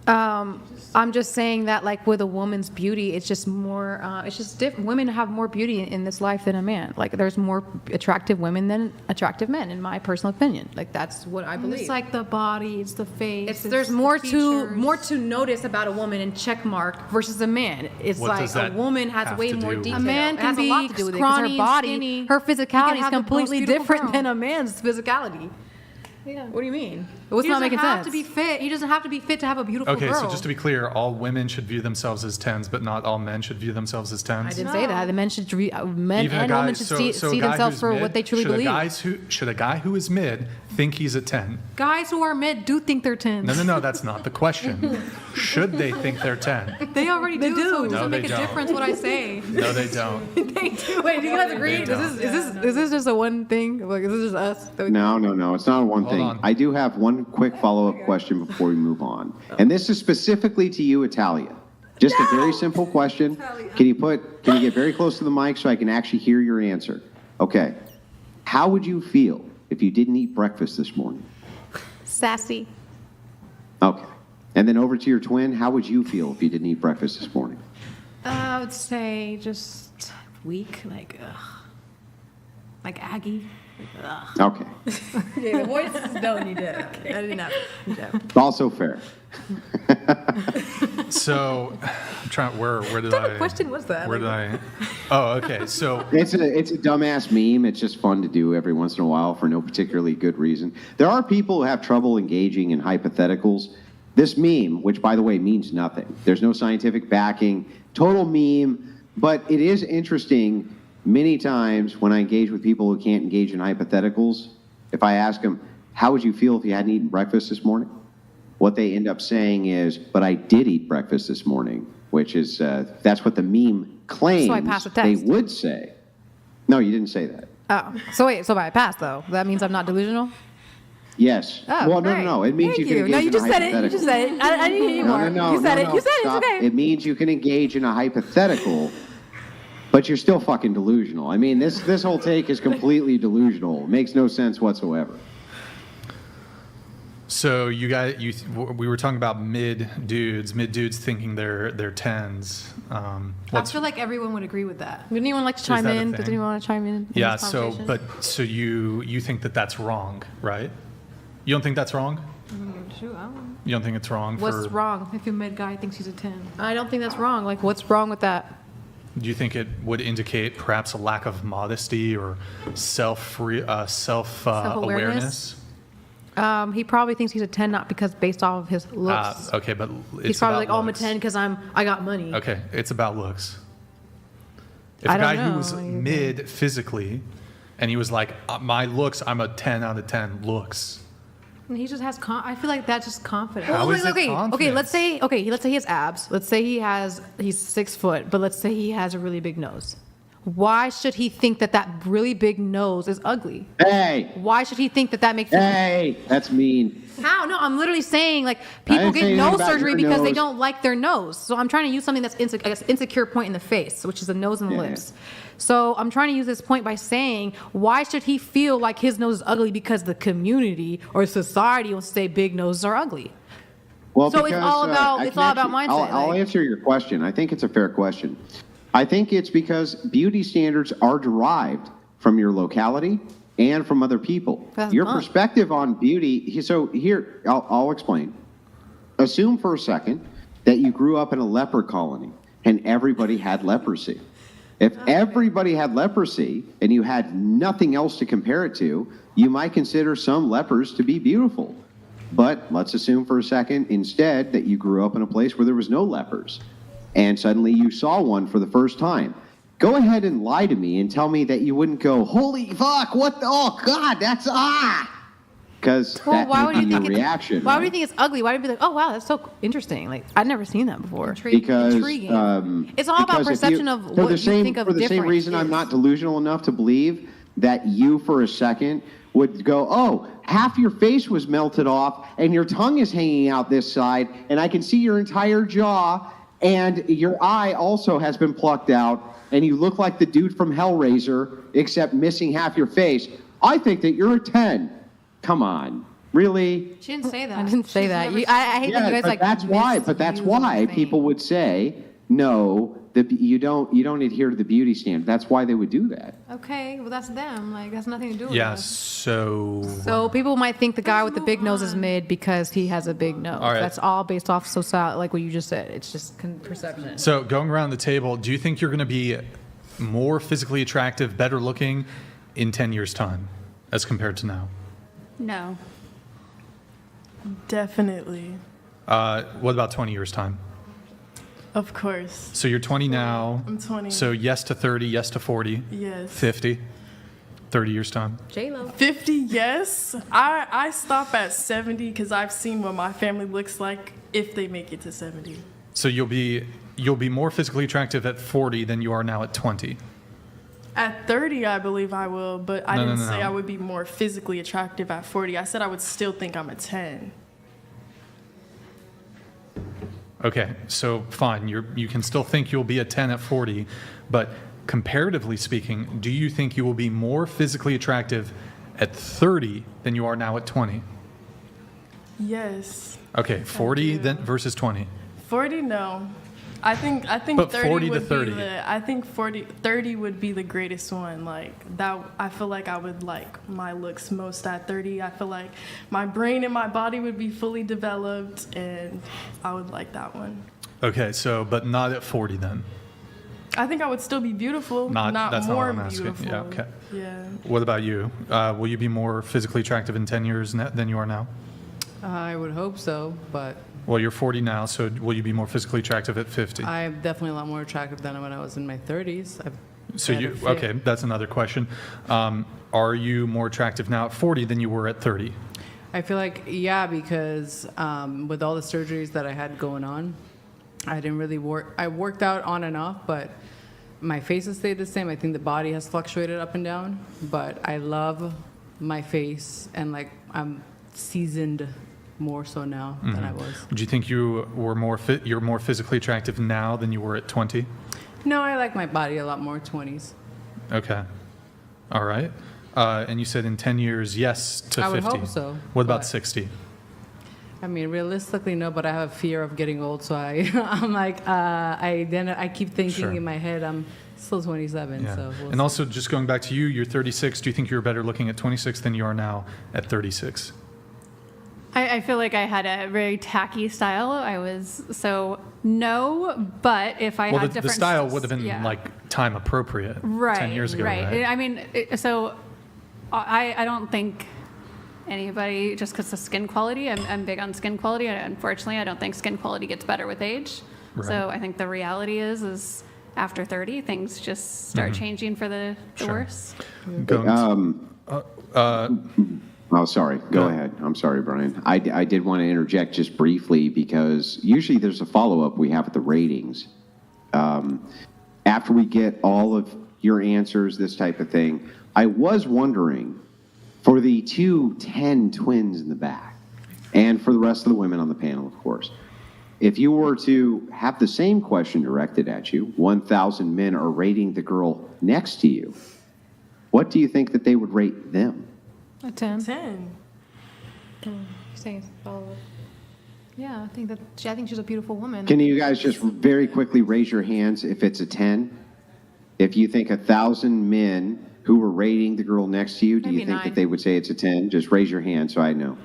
I'm just saying that, like, with a woman's beauty, it's just more, it's just different. Women have more beauty in this life than a man. Like, there's more attractive women than attractive men, in my personal opinion. Like, that's what I believe. It's like the body, it's the face. There's the more features. to notice about a woman in check mark versus a man. It's What like does a that woman has have way to more do with detail. it? A man It has can a lot be to do with it 'cause scrawny her body, and skinny. her He can physicality is have the most completely beautiful different girl. than a man's physicality. Yeah. What do you mean? What's He not doesn't making have sense? to be fit. He doesn't have to be fit to have a beautiful Okay, girl. so just to be clear, all women should view themselves as 10s, but not all men should view themselves as 10s? I didn't say that. The men should, men Even a and guy- women should so- see, so a see guy themselves who's for mid, what they truly should believe. Should a guy who is mid think he's a 10? Guys who are mid do think they're 10s. No, that's not the question. Should they think they're 10? They already do, so it No, doesn't they make a don't. difference what I say. No, they don't. They do. Wait, do you guys agree? They don't. Is this just a one thing? Like, is this just us? No, it's not one Hold thing. on. I do have one quick follow-up question before we move on. And this is specifically to you, Italia. Just a very simple question. Can you get very close to the mic so I can actually hear your answer? Okay. How would you feel if you didn't eat breakfast this morning? Sassy. Okay. And then over to your twin, how would you feel if you didn't eat breakfast this morning? I would say just weak, like, ugh. Like Aggie. Okay. Okay, the voices don't need to. I didn't have. Also fair. So I'm trying. Where did What type I? of question was that? Where did I? Oh, okay. So It's a dumbass meme. It's just fun to do every once in a while for no particularly good reason. There are people who have trouble engaging in hypotheticals. This meme, which by the way means nothing. There's no scientific backing. Total meme. But it is interesting many times when I engage with people who can't engage in hypotheticals. If I ask them, how would you feel if you hadn't eaten breakfast this morning? What they end up saying is, but I did eat breakfast this morning, which is, that's what the meme claims So I passed the they test. would say. No, you didn't say that. Oh, so wait, so I passed though. That means I'm not delusional? Yes. Oh, well, great. no. It means Thank you can engage No, you in just a said it. You just hypothetical. said it. I didn't hear you more. No, You said it. You said it. stop. It's okay. It means you can engage in a hypothetical, but you're still fucking delusional. I mean, this whole take is completely delusional. It makes no sense whatsoever. So we were talking about mid dudes thinking they're 10s. I feel like everyone would agree with that. Would anyone like to chime that a in? thing? Does anyone want to chime in? Yeah. this So, conversation? so you think that that's wrong, right? You don't think that's wrong? Shoot, I don't know. You don't think it's wrong? What's wrong? If a mid guy thinks he's a 10. I don't think that's wrong. Like, what's wrong with that? Do you think it would indicate perhaps a lack of modesty or self-awareness? Self-awareness? He probably thinks he's a 10 not because based off of his looks. Okay, but it's He's probably like, about oh, I'm a looks. 10 because I got money. Okay, it's about looks. If I a don't guy who know. was mid physically, and he was like, my looks, I'm a 10 out of 10 looks. And he just has, I feel like that's just confidence. How is it okay, confidence? let's say he has abs. Let's say he's 6 foot, but let's say he has a really big nose. Why should he think that really big nose is ugly? Hey, Why should he think that makes him? hey, that's mean. How? No, I'm literally saying like I people didn't say get anything nose about surgery your because they nose. don't like their nose. So I'm trying to use something that's insecure point in the face, which is the nose and the Yeah. lips. So I'm trying to use this point by saying, why should he feel like his nose is ugly because the community or society will say big noses are ugly? Well, So it's because, all about- I it's can all about actually- mindset, I'll like- answer your question. I think it's a fair question. I think it's because beauty standards are derived from your locality and from other people. That's Your fun. perspective on beauty. So here, I'll explain. Assume for a second that you grew up in a leper colony and everybody had leprosy. If everybody had leprosy and you had nothing else to compare it to, you might consider some lepers to be beautiful. But let's assume for a second instead that you grew up in a place where there was no lepers and suddenly you saw one for the first time. Go ahead and lie to me and tell me that you wouldn't go, holy fuck, oh God, that's because Well, that why would would you be your think reaction. Why would you right? think it's ugly? Why would you be like, oh wow, that's so interesting? Like I've never seen that before. Because Intriguing. It's all about because if perception you- of for what the you same, think of for the different same reason I'm is. not delusional enough to believe that you for a second would go, oh, half your face was melted off and your tongue is hanging out this side and I can see your entire jaw and your eye also has been plucked out and you look like the dude from Hellraiser except missing half your face. I think that you're a 10. Come on. Really? She didn't say that. I didn't say She's that. never I hate that you guys but like. that's why. But that's misuse why the thing. people would say no. You don't adhere to the beauty standard. That's why they would do that. Okay, well that's them. Like that's nothing to do with Yeah. us. So people might think the guy with the big nose is mid because he has a big nose. All right. That's all based off society, like what you just said. It's just perception. So going around the table, do you think you're going to be more physically attractive, better looking in 10 years' time as compared to now? No. Definitely. What about 20 years' time? Of course. So you're 20 now. I'm 20. So yes to 30, yes to 40, Yes. 50, 30 years' time. J-Lo. 50, yes. I stop at 70 because I've seen what my family looks like if they make it to 70. So you'll be more physically attractive at 40 than you are now at 20. At 30, I believe I will, but I No, didn't no, say no. I would be more physically attractive at 40. I said I would still think I'm a 10. Okay, so fine. You can still think you'll be a 10 at 40, but comparatively speaking, do you think you will be more physically attractive at 30 than you are now at 20? Yes. Okay, 40 do. then versus 20. 40, no. I think But 30 40 to would 30. be I think 30 would be the greatest one. Like that, I feel like I would like my looks most at 30. I feel like my brain and my body would be fully developed, and I would like that one. Okay, so, but not at 40 then. I think I would still be beautiful, That's not more what I'm asking. beautiful. Yeah, okay. Yeah. What about you? Will you be more physically attractive in 10 years than you are now? I would hope so, but Well, you're 40 now, so will you be more physically attractive at 50? I'm definitely a lot more attractive than when I was in my 30s. So okay, that's another question. Are you more attractive now at 40 than you were at 30? I feel like, yeah, because with all the surgeries that I had going on, I didn't really work. I worked out on and off, but my face has stayed the same. I think the body has fluctuated up and down, but I love my face, and like I'm seasoned more so now than I was. Do you think you were you're more physically attractive now than you were at 20? No, I like my body a lot more 20s. Okay. All right. And you said in 10 years, yes to 50. I would hope so, What about but- 60? I mean, realistically, no, but I have a fear of getting old, so I'm like, I keep thinking Sure. in my head, I'm still 27, Yeah. so we'll And also, just going back to you, you're 36. Do you think you're better looking at 26 than you are now at 36? I feel like I had a very tacky style. I was so no, but if I Well, had the different style would have been yeah. like time appropriate 10 years ago, right? I mean, so I don't think anybody, just because of skin quality, I'm big on skin quality. And unfortunately, I don't think skin quality gets better with age. Right. So I think the reality is after 30, things just start changing for the Sure. worse. Going Oh, sorry. Go Go ahead. I'm sorry, Brian. I did want to interject just briefly because usually there's a follow-up we have at the ratings. After we get all of your answers, this type of thing, I was wondering, for the 210 twins in the back, and for the rest of the women on the panel, of course, if you were to have the same question directed at you, 1,000 men are rating the girl next to you, what do you think that they would rate them? A 10. 10. Yeah, I think she's a beautiful woman. Can you guys just very quickly raise your hands if it's a 10? If you think 1,000 men who were rating the girl next to you, do you Maybe think 9. that they would say it's a 10? Just raise your hand so I know.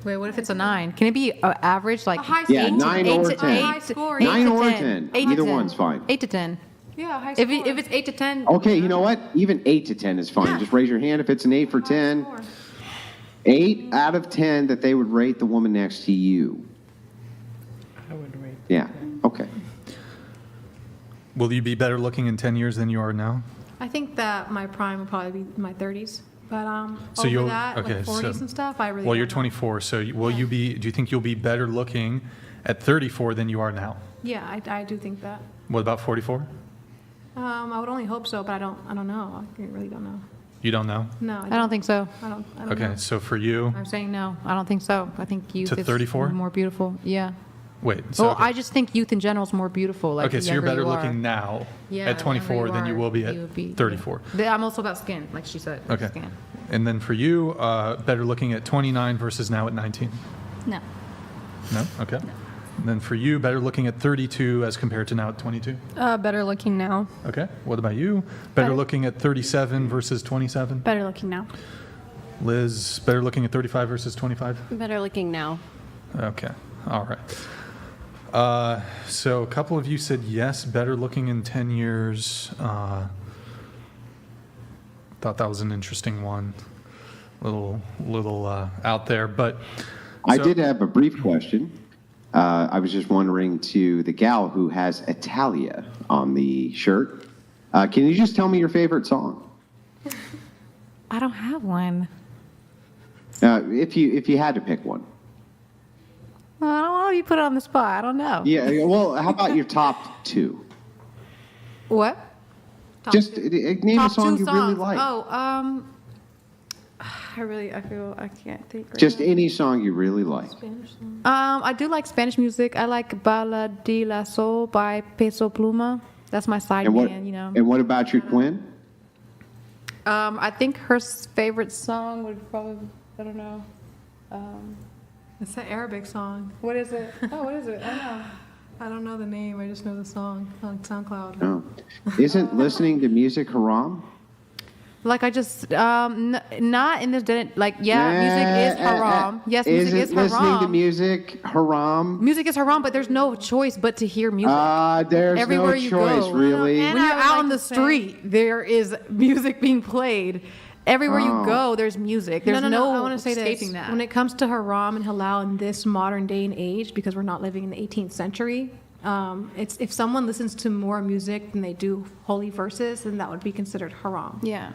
Wait, what if it's a 9? Can it be average, like A high Yeah, score. 9 or 10. High score. 9 or 10. 10. 8 to Either 10. one's fine. 8 to 10. Yeah, high If, score. if it's 8 to 10, Okay, you know what? Even 8 to 10 is fine. Yeah. Just raise your hand if it's an 8 for 10. 8 out of 10 that they would rate the woman next to you. I would rate. Yeah, okay. Will you be better looking in 10 years than you are now? I think that my prime would probably be my 30s. But So over you'll- that, okay, like 40s so- and stuff, I really Well, don't you're know. 24, so will you be? Do you think you'll be better looking at 34 than you are now? Yeah, I do think that. What about 44? I would only hope so, but I don't know. I really don't know. You don't know. No, I don't think so. I don't Okay, know. so for you, I'm saying no. I don't think so. I think youth To is 34? more beautiful. Yeah. wait. So Well, okay. I just think youth in general is more beautiful. Like Okay, the so you're younger better you are. looking now Yeah, at the 24 younger than you are, will be at would be- 34. Yeah. I'm also about skin, like she said. Okay. Skin. And then for you, better looking at 29 versus now at 19. No. No? Okay. And then for you, better looking at 32 as compared to now at 22. Better looking now. Okay. What about you? Better looking at 37 versus 27. Better looking now. Liz, better looking at 35 versus 25. Better looking now. Okay. All right. So a couple of you said yes, better looking in 10 years. Thought that was an interesting one. Little out there, but I so- did have a brief question. I was just wondering to the gal who has Italia on the shirt. Can you just tell me your favorite song? I don't have one. If you had to pick one. I don't know. You put it on the spot. I don't know. Yeah, well, how about your top 2? What? Just name a Top song two you songs. really like. Oh, I can't think right Just now. any song you really like. I do like Spanish music. I like Bala de la Sol by Peso Pluma. That's my side And what, man, you know. and what about your twin? I think her favorite song would probably, I don't know. It's an Arabic song. What is it? Oh, what is it? I don't know. I don't know the name. I just know the song on SoundCloud. No. Isn't listening to music haram? Like I just, not in this, music is haram. Yes, music is haram. Listening to music haram? Music is haram, but there's no choice but to hear music. There's Everywhere no you choice, go. really. And When you're I would out like on the to say- street, there is music being played. Everywhere you go, there's music. There's no I want to say escaping this. that. When it comes to haram and halal in this modern day and age, because we're not living in the 18th century, it's if someone listens to more music than they do holy verses, then that would be considered haram. Yeah.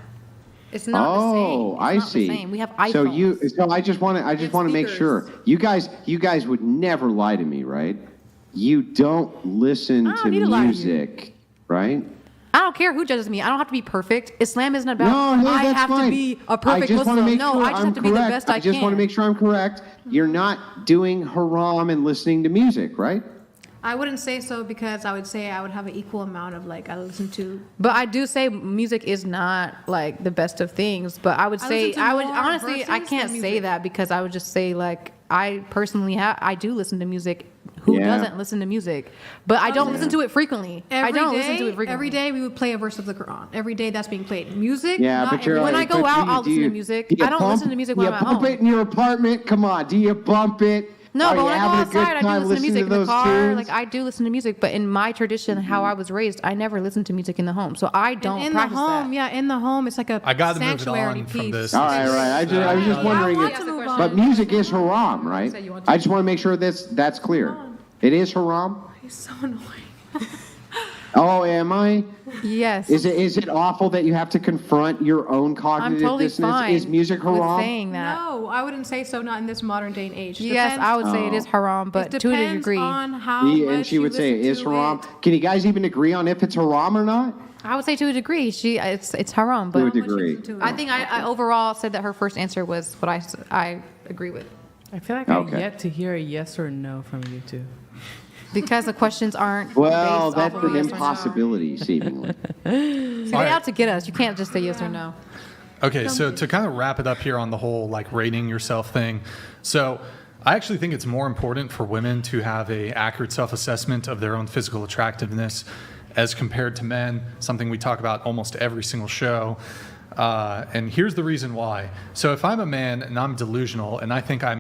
It's not the same. Oh, It's I not see. The same. We have iPhones. So I just want to make sure you guys would never lie to me, right? You don't listen I don't to need to lie to you. music, right? I don't care who judges me. I don't have to be perfect. Islam isn't about No, hey, I that's have fine. to be a perfect I just want to Muslim. make No, sure I just I'm have to be the correct. best I I just can. want to make sure I'm correct. You're not doing haram and listening to music, right? I wouldn't say so because I would say I would have an equal amount of I listen to. But I do say music is not like the best of things. But I would I say listen to I would more honestly I verses can't than say music. that because I would just say I personally I do listen to music. Who Yeah. doesn't listen to music? But I don't listen to it frequently. I don't listen to it frequently. Every day we would play a verse of the Quran. Every day that's being played. Music. Yeah, not but you're every When day. I go but out, do I'll listen you- to music. do you I don't listen to music when I'm at Do you bump home. it in your apartment? Come on, do you bump it? No, Are but you when I go having a good outside, I do time listen to listening music in the those car. tunes? Like I do listen to music, but in my tradition, how I was raised, I never listened to music in the home. So I don't in the practice home, that. yeah, in the home, it's like a I got to move it sanctuary on from piece. this. All right, right. I was just wondering. I want to move on. But music is haram, right? I just want to make sure that's clear. It is haram. He's so annoying. Oh, am I? Yes. Is it awful that you have to confront your own I'm cognitive totally dissonance? fine Is music with haram? saying that. No, I wouldn't say so. Not in this modern day and age. Yes, I would say it is haram, but it to a depends degree. on how And much she you would say it listen is to haram. it. Can you guys even agree on if it's haram or not? I would say to a degree. It's haram, To a but degree. I think I overall said that her first answer was what I agree with I feel like Okay. I've yet to hear a yes or no from you two. because the questions aren't. Well, based that's off of an yes or no. impossibility, seemingly. See, they out to get us. You can't just say yes or no. Okay, so to kind of wrap it up here on the whole rating yourself thing. So I actually think it's more important for women to have a accurate self-assessment of their own physical attractiveness as compared to men, something we talk about almost every single show. And here's the reason why. So if I'm a man and I'm delusional and I think I'm